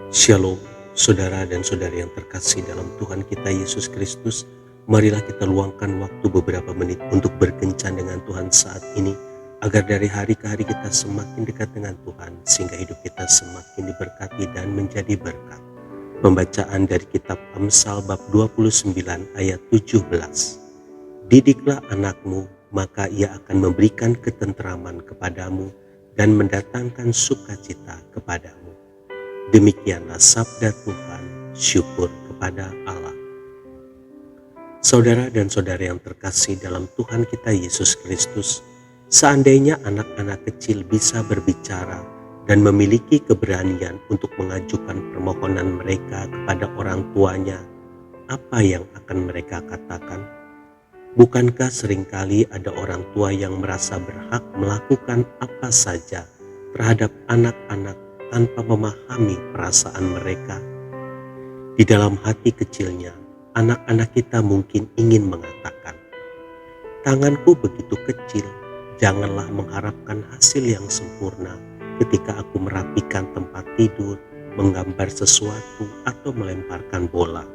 Shalom, saudara dan saudari yang terkasih dalam Tuhan kita Yesus Kristus. Marilah kita luangkan waktu beberapa menit untuk berkencan dengan Tuhan saat ini, agar dari hari ke hari kita semakin dekat dengan Tuhan, sehingga hidup kita semakin diberkati dan menjadi berkat. Pembacaan dari kitab Amsal bab 29 ayat 17. Didiklah anakmu, maka ia akan memberikan ketentraman kepadamu dan mendatangkan sukacita kepadamu. Demikianlah sabda Tuhan, syukur kepada Allah. Saudara dan saudari yang terkasih dalam Tuhan kita Yesus Kristus, seandainya anak-anak kecil bisa berbicara dan memiliki keberanian untuk mengajukan permohonan mereka kepada orang tuanya, apa yang akan mereka katakan? Bukankah seringkali ada orang tua yang merasa berhak melakukan apa saja terhadap anak-anak tanpa memahami perasaan mereka? Di dalam hati kecilnya, anak-anak kita mungkin ingin mengatakan, "Tanganku begitu kecil, janganlah mengharapkan hasil yang sempurna ketika aku merapikan tempat tidur, menggambar sesuatu, atau melemparkan bola.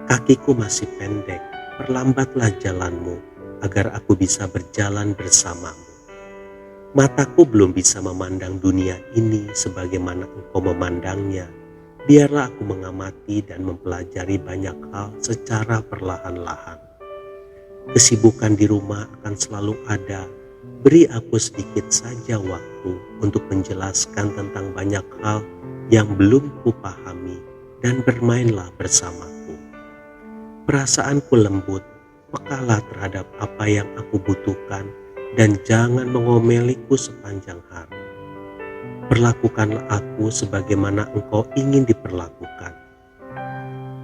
Kakiku masih pendek, perlambatlah jalanmu agar aku bisa berjalan bersamamu. Mataku belum bisa memandang dunia ini sebagaimana engkau memandangnya. Biarlah aku mengamati dan mempelajari banyak hal secara perlahan-lahan. Kesibukan di rumah akan selalu ada. Beri aku sedikit saja waktu untuk menjelaskan tentang banyak hal yang belum kupahami dan bermainlah bersamaku. Perasaanku lembut, pekalah terhadap apa yang aku butuhkan, dan jangan mengomeliku sepanjang hari. Perlakukanlah aku sebagaimana engkau ingin diperlakukan.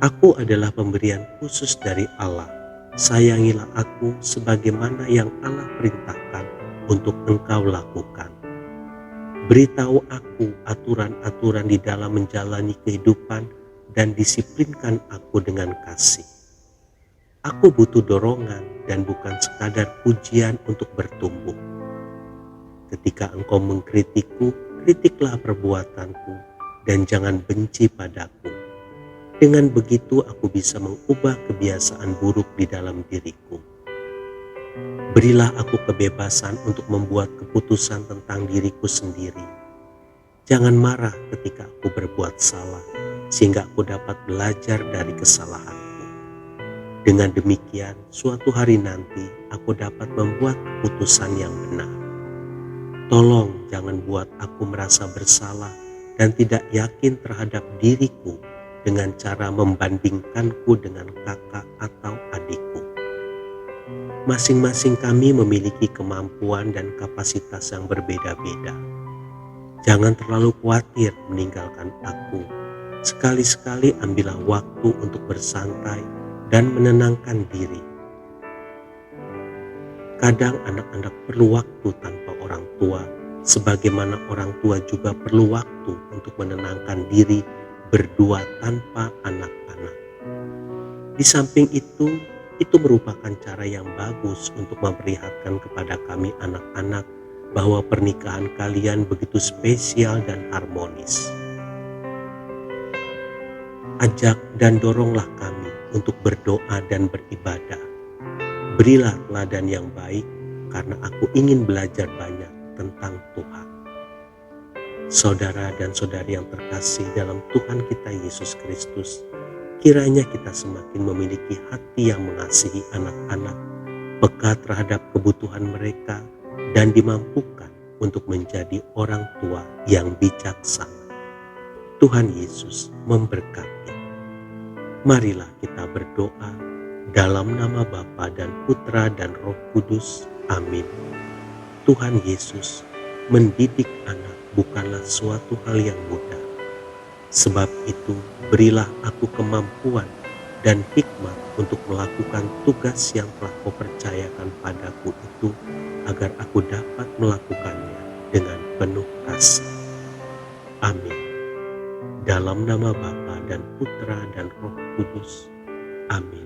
Aku adalah pemberian khusus dari Allah. Sayangilah aku sebagaimana yang Allah perintahkan untuk engkau lakukan. Beritahu aku aturan-aturan di dalam menjalani kehidupan dan disiplinkan aku dengan kasih. Aku butuh dorongan dan bukan sekadar pujian untuk bertumbuh. Ketika engkau mengkritikku, kritiklah perbuatanku dan jangan benci padaku. Dengan begitu aku bisa mengubah kebiasaan buruk di dalam diriku. Berilah aku kebebasan untuk membuat keputusan tentang diriku sendiri. Jangan marah ketika aku berbuat salah, sehingga aku dapat belajar dari kesalahan. Dengan demikian, suatu hari nanti aku dapat membuat keputusan yang benar. Tolong jangan buat aku merasa bersalah dan tidak yakin terhadap diriku dengan cara membandingkanku dengan kakak atau adikku. Masing-masing kami memiliki kemampuan dan kapasitas yang berbeda-beda. Jangan terlalu khawatir meninggalkan aku. Sekali-sekali ambillah waktu untuk bersantai dan menenangkan diri. Kadang anak-anak perlu waktu tanpa orang tua, sebagaimana orang tua juga perlu waktu untuk menenangkan diri berdua tanpa anak-anak. Di samping itu merupakan cara yang bagus untuk memperlihatkan kepada kami anak-anak bahwa pernikahan kalian begitu spesial dan harmonis. Ajak dan doronglah kami untuk berdoa dan beribadah. Berilah teladan yang baik, karena aku ingin belajar banyak tentang Tuhan. Saudara dan saudari yang terkasih dalam Tuhan kita Yesus Kristus, kiranya kita semakin memiliki hati yang mengasihi anak-anak, peka terhadap kebutuhan mereka, dan dimampukan untuk menjadi orang tua yang bijaksana. Tuhan Yesus memberkati. Marilah kita berdoa dalam nama Bapa dan Putra dan Roh Kudus. Amin. Tuhan Yesus, mendidik anak bukanlah suatu hal yang mudah. Sebab itu, berilah aku kemampuan dan hikmat untuk melakukan tugas yang telah Kau percayakan padaku itu, agar aku dapat melakukannya dengan penuh kasih. Amin. Dalam nama Bapa dan Putra dan Roh Kudus. Amin.